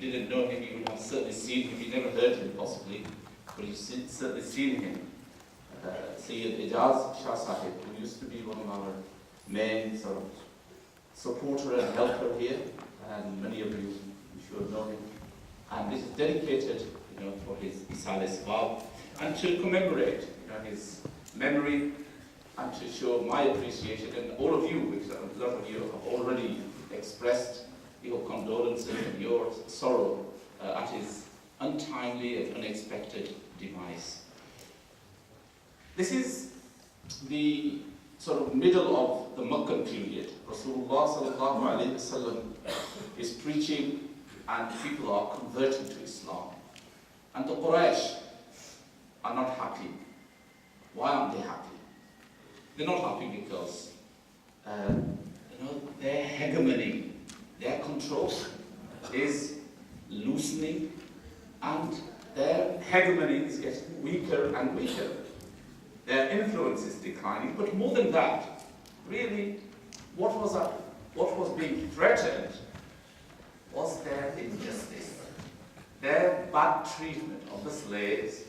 you didn't know him, you would have certainly seen him. You never heard him, possibly, but you've certainly seen him. Syed Ijaz Shah Sahib, who used to be one of our main sort of supporter and helper here, and many of you, I'm sure, know him. And this is dedicated, for his Isale Sawab, and to commemorate, his memory, and to show my appreciation, and all of you, which a lot of you have already expressed your condolences and your sorrow at his untimely and unexpected demise. This is the sort of middle of the Meccan period. Rasulullah sallallahu alayhi wasallam is preaching and people are converting to Islam. And the Quraysh are not happy. Why aren't they happy? They're not happy because their hegemony, their control is loosening, and their hegemony is getting weaker and weaker. Their influence is declining, but more than that, really, what was being threatened was their injustice, their bad treatment of the slaves,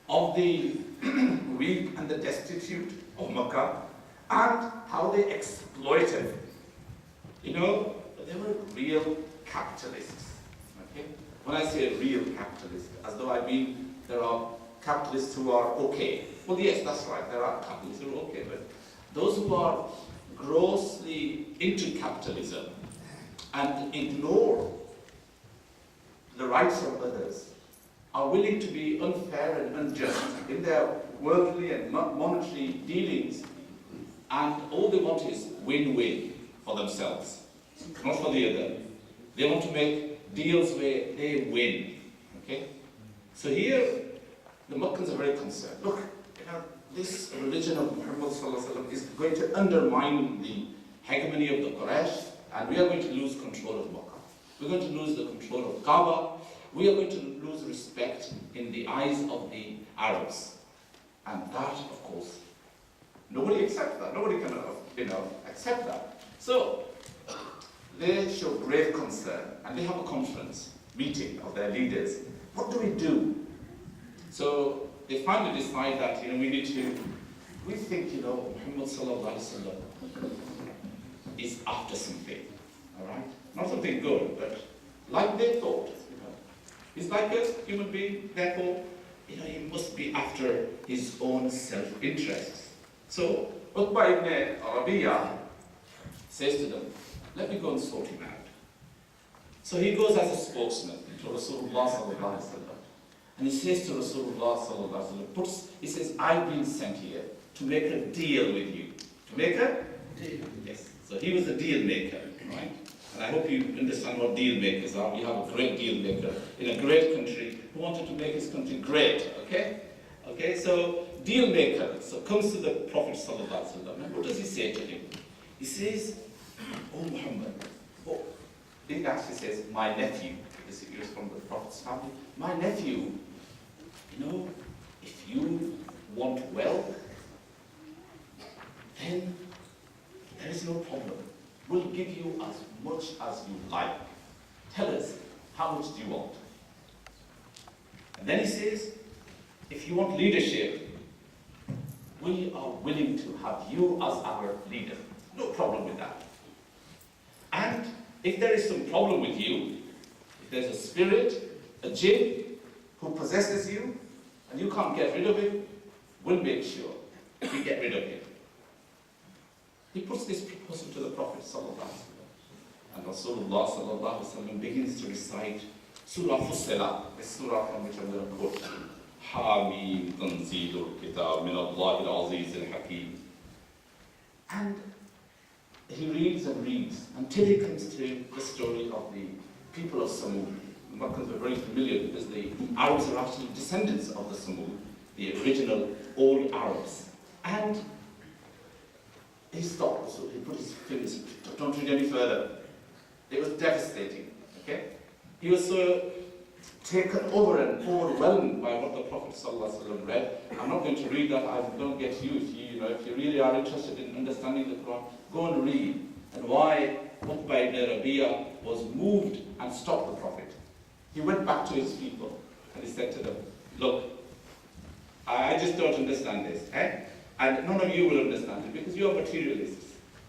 of the weak and the destitute of Makkah, and how they exploited. They were real capitalists. Okay? When I say real capitalists, as though I mean there are capitalists who are okay. Well, yes, that's right, there are capitalists who are okay, but those who are grossly into capitalism and ignore the rights of others, are willing to be unfair and unjust in their worldly and monetary dealings, and all they want is win-win for themselves, not for the other. They want to make deals where they win. Okay? So here, the Meccans are very concerned. Look, this religion of Muhammad sallallahu alaihi wasallam is going to undermine the hegemony of the Quraysh, and we are going to lose control of Makkah. We're going to lose the control of Kaaba. We are going to lose respect in the eyes of the Arabs. And that, of course, nobody accepts that. Nobody can, accept that. So, they show grave concern, and they have a conference meeting of their leaders. What do we do? So, they finally decide that, we think, Muhammad sallallahu alaihi wasallam is after something, all right? Not something good, but like they thought, He's like a human being, therefore, he must be after his own self-interest. So, Uqba ibn Arabiya says to them, let me go and sort him out. So he goes as a spokesman to Rasulullah sallallahu alaihi wasallam. And he says to Rasulullah sallallahu alaihi wasallam, he says, I've been sent here to make a deal with you. To make a deal? Yes. So he was a deal maker, right? And I hope you understand what deal makers are. We have a great deal maker in a great country who wanted to make his country great, okay? Okay, so deal maker, so comes to the Prophet sallallahu alaihi wasallam, and what does he say to him? He says, oh Muhammad, he actually says, my nephew, because he was from the Prophet's family, my nephew, if you want wealth, then there is no problem. We'll give you as much as you like. Tell us, how much do you want? And then he says, if you want leadership, we are willing to have you as our leader. No problem with that. And if there is some problem with you, if there's a spirit, a jinn, who possesses you, and you can't get rid of him, we'll make sure we get rid of him. He puts this proposal to the Prophet sallallahu alaihi wasallam, and Rasulullah sallallahu alaihi wasallam begins to recite Surah Fussilat, the surah from which I'm going to quote. Hamim tanzilul kitab min Allahil aziz al-hakim. And he reads and reads until he comes to the story of the people of Samud. The Meccans were very familiar because the Arabs are actually descendants of the Samud, the original old Arabs. And he stopped, so he put his fingers, don't read any further. It was devastating, okay? He was so taken over and overwhelmed by what the Prophet ﷺ read. I'm not going to read that, I'm going to get you. If you really are interested in understanding the Quran, go and read. And why Uqba ibn Rabi'a was moved and stopped the Prophet. He went back to his people and he said to them, look, I just don't understand this. And none of you will understand it because you are materialists.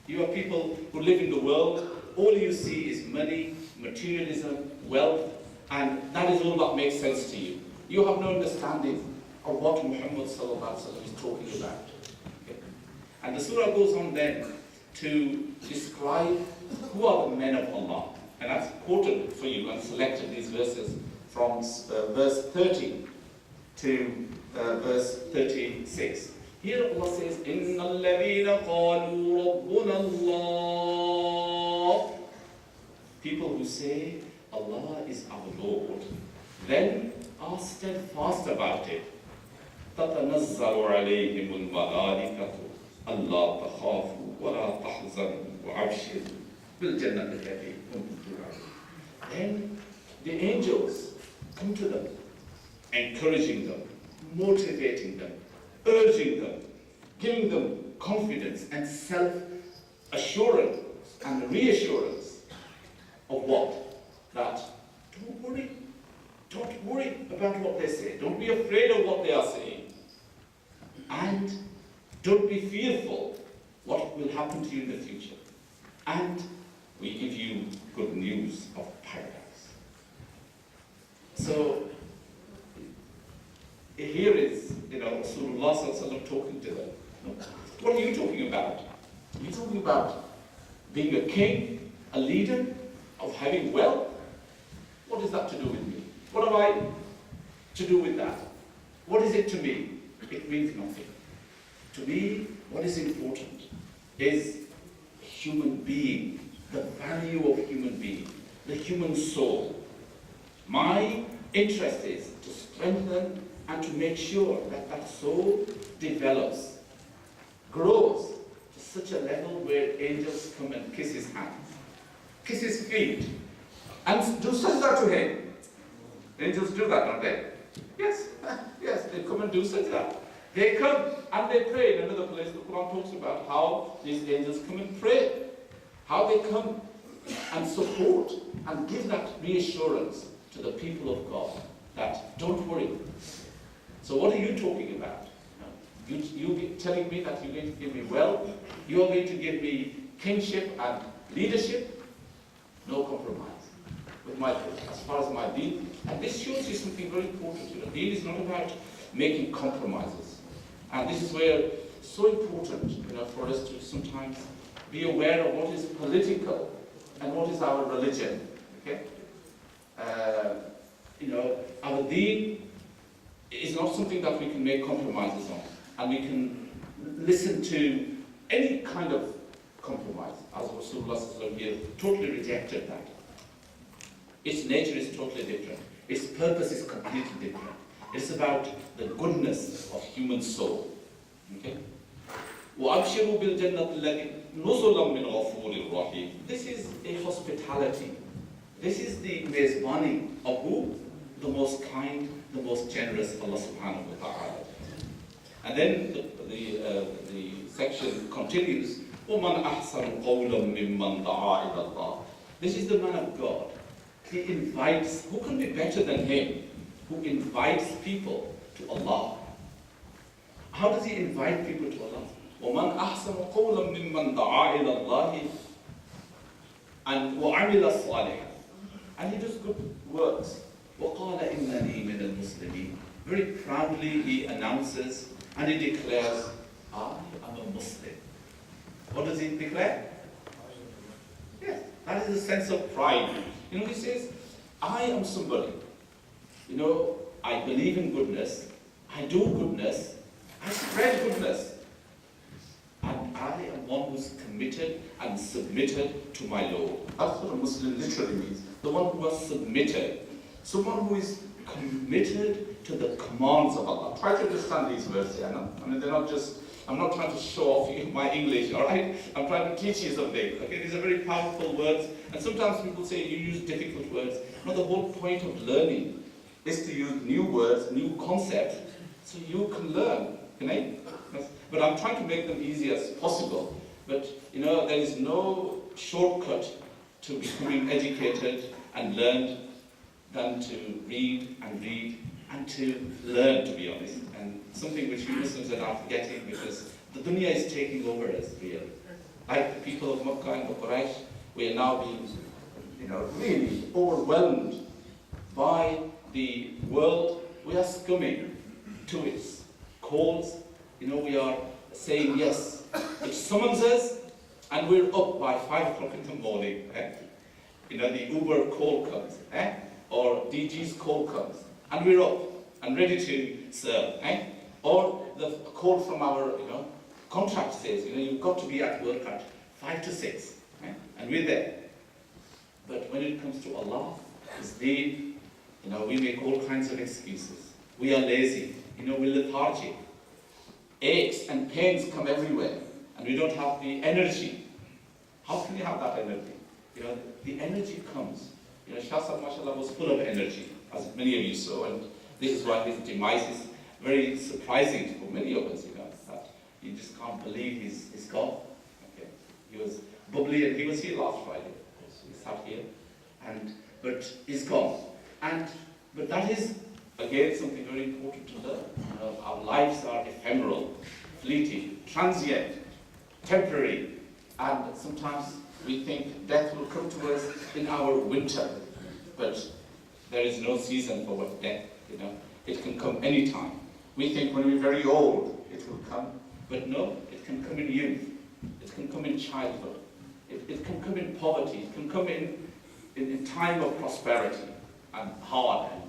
You are people who live in the world. All you see is money, materialism, wealth, and that is all that makes sense to you. You have no understanding of what Muhammad sallallahu alaihi wasallam is talking about. Okay? And the surah goes on then to describe who are the men of Allah. And I've quoted for you and selected these verses from verse 30 to verse 36. Here Allah says, إِنَّ الَّذِينَ قَالُوا رَبُّنَا اللَّهُ. People who say Allah is our Lord, then are steadfast about it. تَتَنَزَّلُ عَلَيْهِمُ الْمَلَائِكَةُ أَلَّا تَخَافُوا وَلَا تَحْزَنُوا وَأَبْشِرُوا بِالْجَنَّةِ الَّتِي كُنتُمْ تُوعَدُونَ. Then the angels come to them, encouraging them, motivating them, urging them, giving them confidence and self-assurance and reassurance of what? That don't worry about what they say. Don't be afraid of what they are saying. And don't be fearful what will happen to you in the future. And we give you good news of paradise. So, here is, Rasulullah sallallahu alaihi wasallam talking to them. What are you talking about? Are you talking about being a king, a leader, of having wealth? What is that to do with me? What have I to do with that? What is it to me? It means nothing. To me, what is important is human being, the value of human being, the human soul. My interest is to strengthen and to make sure that that soul develops, grows to such a level where angels come and kiss his hands, kiss his feet, and do sajda to him. Angels do that, don't they? Yes, yes, they come and do sajda. They come and they pray. In another place, the Quran talks about how these angels come and pray, how they come and support and give that reassurance to the people of God that don't worry. So what are you talking about? You telling me that you're going to give me wealth, you're going to give me kingship and leadership? No compromise with my faith, as far as my deen. And this shows you something very important. Deen is not about making compromises. And this is where it's so important, for us to sometimes be aware of what is political and what is our religion. Okay? Our deen is not something that we can make compromises on, and we can listen to any kind of compromise, as Rasulullah here totally rejected that. Its nature is totally different. Its purpose is completely different. It's about the goodness of human soul. Okay? وَأَبْشِرُوا بِالْجَنَّةِ الَّتِي نُزُلًا مِنْ غَفُورٍ رَحِيمٍ. This is a hospitality. This is the mezbani of who? The most kind, the most generous Allah subhanahu wa ta'ala. And then the section continues, وَمَنْ أَحْسَنُ قَوْلًا مِمَّنْ دَعَا إِلَى اللَّهِ. This is the man of God. He invites, who can be better than him, who invites people to Allah? How does he invite people to Allah? وَمَنْ أَحْسَنُ قَوْلًا مِمَّنْ دَعَا إِلَى اللَّهِ and وَعَمِلَ صَالِحًا. And he does good works. وَقَالَ إِنَّنِي مِنَ الْمُسْلِمِينَ. Very proudly he announces and he declares, I am a Muslim. What does he declare? Yes, that is a sense of pride. He says, I am somebody. I believe in goodness, I do goodness, I spread goodness. And I am one who's committed and submitted to my Lord. That's what a Muslim literally means. The one who has submitted. Someone who is committed to the commands of Allah. Try to understand these words here. They're not just, I'm not trying to show off my English, all right? I'm trying to teach you something. Okay, these are very powerful words. And sometimes people say you use difficult words. No, the whole point of learning is to use new words, new concepts, so you can learn. But I'm trying to make them easy as possible. But, there is no shortcut to becoming educated and learned. than to read and to learn, to be honest. And something which we Muslims are now forgetting, because the dunya is taking over us, really. Like the people of Makkah and the Quraysh, we are now being, really overwhelmed by the world. We are succumbing to its calls. We are saying yes. It summons us, and we're up by 5 o'clock in the morning. The Uber call comes, or DG's call comes, and we're up and ready to serve. Or the call from our contract says, you've got to be at work at 5 to 6, and we're there. But when it comes to Allah, His deen, we make all kinds of excuses. We are lazy, we're lethargic. Aches and pains come everywhere, and we don't have the energy. How can you have that energy? The energy comes. Shah Sahib, mashallah, was full of energy, as many of you saw, and this is why his demise is very surprising for many of us, that you just can't believe he's gone. Okay. He was bubbly, and he was here last Friday, of course. He sat here, but he's gone. But that is, again, something very important to learn. Our lives are ephemeral, fleeting, transient, temporary, and sometimes we think death will come to us in our winter, but there is no season for death. It can come anytime. We think when we're very old it will come, but no, it can come in youth, it can come in childhood, it can come in poverty, it can come in time of prosperity and hard and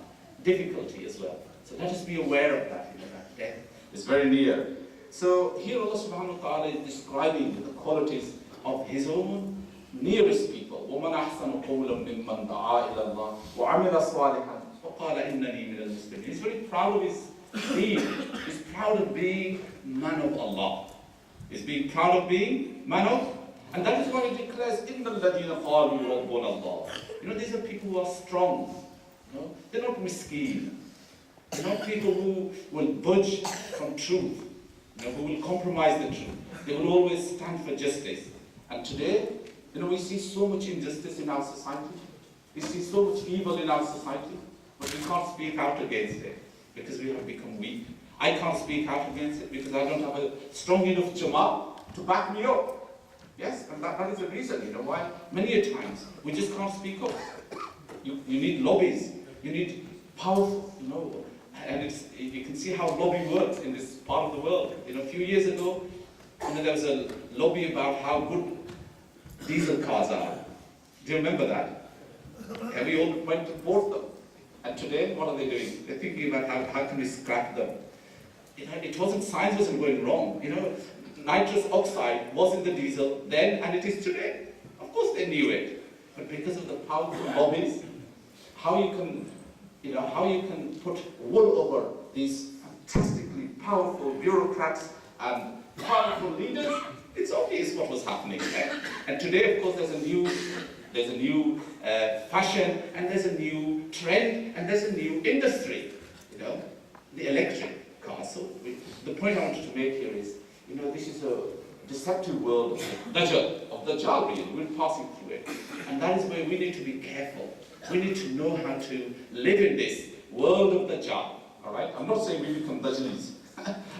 difficulty as well. So let us be aware of that, that death is very near. So here Allah subhanahu wa ta'ala is describing the qualities of His own nearest people. وَمَنْ أَحْسَنُ قَوْلًا مِمَّنْ دَعَا إِلَى اللَّهِ وَعَمِلَ صَالِحًا وَقَالَ إِنَّنِي مِنَ الْمُسْلِمِينَ. He's very proud of his deen. He's proud of being man of Allah. He's being proud of being man of, and that is why He declares, إِنَّ الَّذِينَ قَالُوا رَبُّنَا اللَّهِ. These are people who are strong. They're not miskin. They're not people who will budge from truth, who will compromise the truth. They will always stand for justice. And today, we see so much injustice in our society. We see so much evil in our society, but we can't speak out against it because we have become weak. I can't speak out against it because I don't have a strong enough jama'ah to back me up. Yes, and that is the reason, why many a times we just can't speak up. You need lobbies. You need powerful, and you can see how lobby works in this part of the world. A few years ago, there was a lobby about how good diesel cars are. Do you remember that? And we all went to vote them. And today, what are they doing? They're thinking about how can we scrap them. Science wasn't going wrong. Nitrous oxide was in the diesel then, and it is today. Of course they knew it. But because of the powerful lobbies, how you can put wool over these fantastically powerful bureaucrats and powerful leaders, it's obvious what was happening there. And today, of course, there's a new fashion, and there's a new trend, and there's a new industry, the electric car. So the point I wanted to make here is, this is a deceptive world of Dajjal, really. We're passing through it. And that is where we need to be careful. We need to know how to live in this world of Dajjal. All right? I'm not saying we become Dajjalis.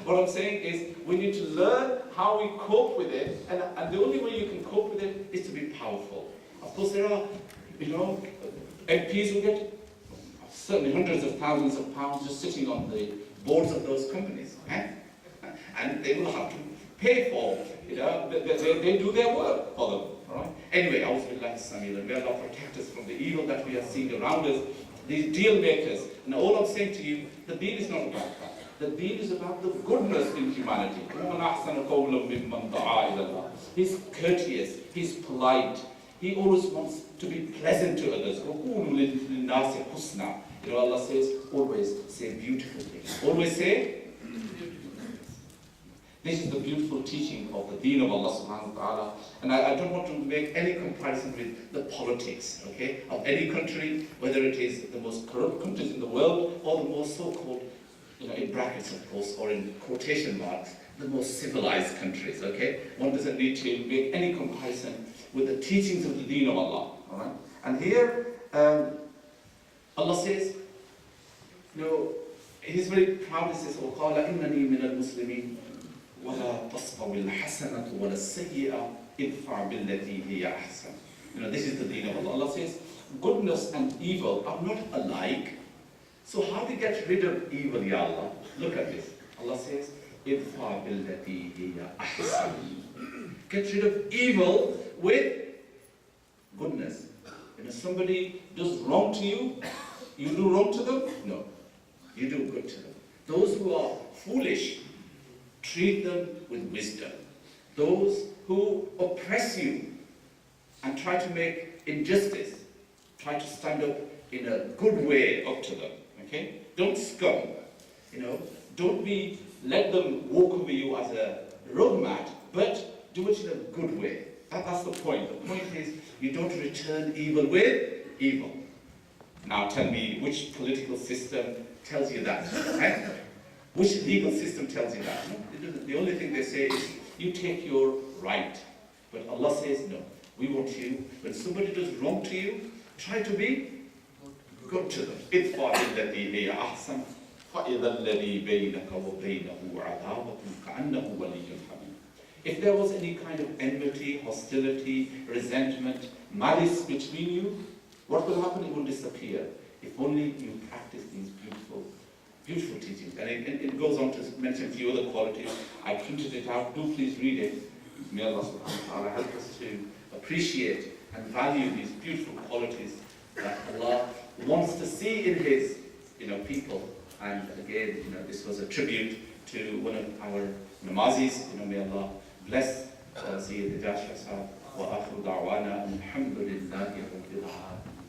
What I'm saying is we need to learn how we cope with it, and the only way you can cope with it is to be powerful. Of course, there are, MPs who get certainly hundreds of thousands of pounds just sitting on the boards of those companies, and they will have to pay for, they do their work for them. All right? Anyway, may Allah protect us from the evil that we are seeing around us, these deal makers. And all I'm saying to you, the deal is not about that. The deen is about the goodness in humanity. He's courteous, he's polite, he always wants to be pleasant to others. Allah says, always say beautiful things. Always say, this is the beautiful teaching of the deen of Allah subhanahu wa ta'ala. And I don't want to make any comparison with the politics, of any country, whether it is the most corrupt countries in the world or the most so-called, in brackets, of course, or in quotation marks, the most civilized countries, One doesn't need to make any comparison with the teachings of the deen of Allah, all right? And here, Allah says, no, He's very proud. He says, وَقَالَ إِنَّنِي مِنَ الْمُسْلِمِينَ وَلَا تَصْطَوِي الْحَسَنَةُ وَلَا السَّيِّئَةُ إِدْفَعْ بِالَّتِي هِيَ أَحْسَنُ. This is the deen of Allah. Allah says, goodness and evil are not alike. So how do you get rid of evil, Ya Allah? Look at this. Allah says, إِدْفَعْ بِالَّتِي هِيَ أَحْسَنُ. Get rid of evil with goodness. Somebody does wrong to you, you do wrong to them? No. You do good to them. Those who are foolish, treat them with wisdom. Those who oppress you and try to make injustice, try to stand up in a good way up to them. Okay? Don't scum. Don't let them walk over you as a rug mat, but do it in a good way. That's the point. The point is, you don't return evil with evil. Now tell me, which political system tells you that? Right? Which legal system tells you that? No, the only thing they say is, you take your right. But Allah says, no. We want you, when somebody does wrong to you, try to be good to them. إِدْفَعْ بِالَّتِي هِيَ أَحْسَنُ فَإِذَا الَّذِي بَيْنَكَ وَبَيْنَهُ عَدَاوَةٌ كَأَنَّهُ وَلِيٌّ حَمِيمٌ. If there was any kind of enmity, hostility, resentment, malice between you, what will happen? It will disappear. If only you practice these beautiful, beautiful teachings. And it goes on to mention a few other qualities. I printed it out. Do please read it. May Allah subhanahu wa ta'ala help us to appreciate and value these beautiful qualities that Allah wants to see in His people. And again, this was a tribute to one of our namazis. May Allah bless Syed Ijaz Shah wa akhiru da'wana alhamdulillahi rabbil alamin.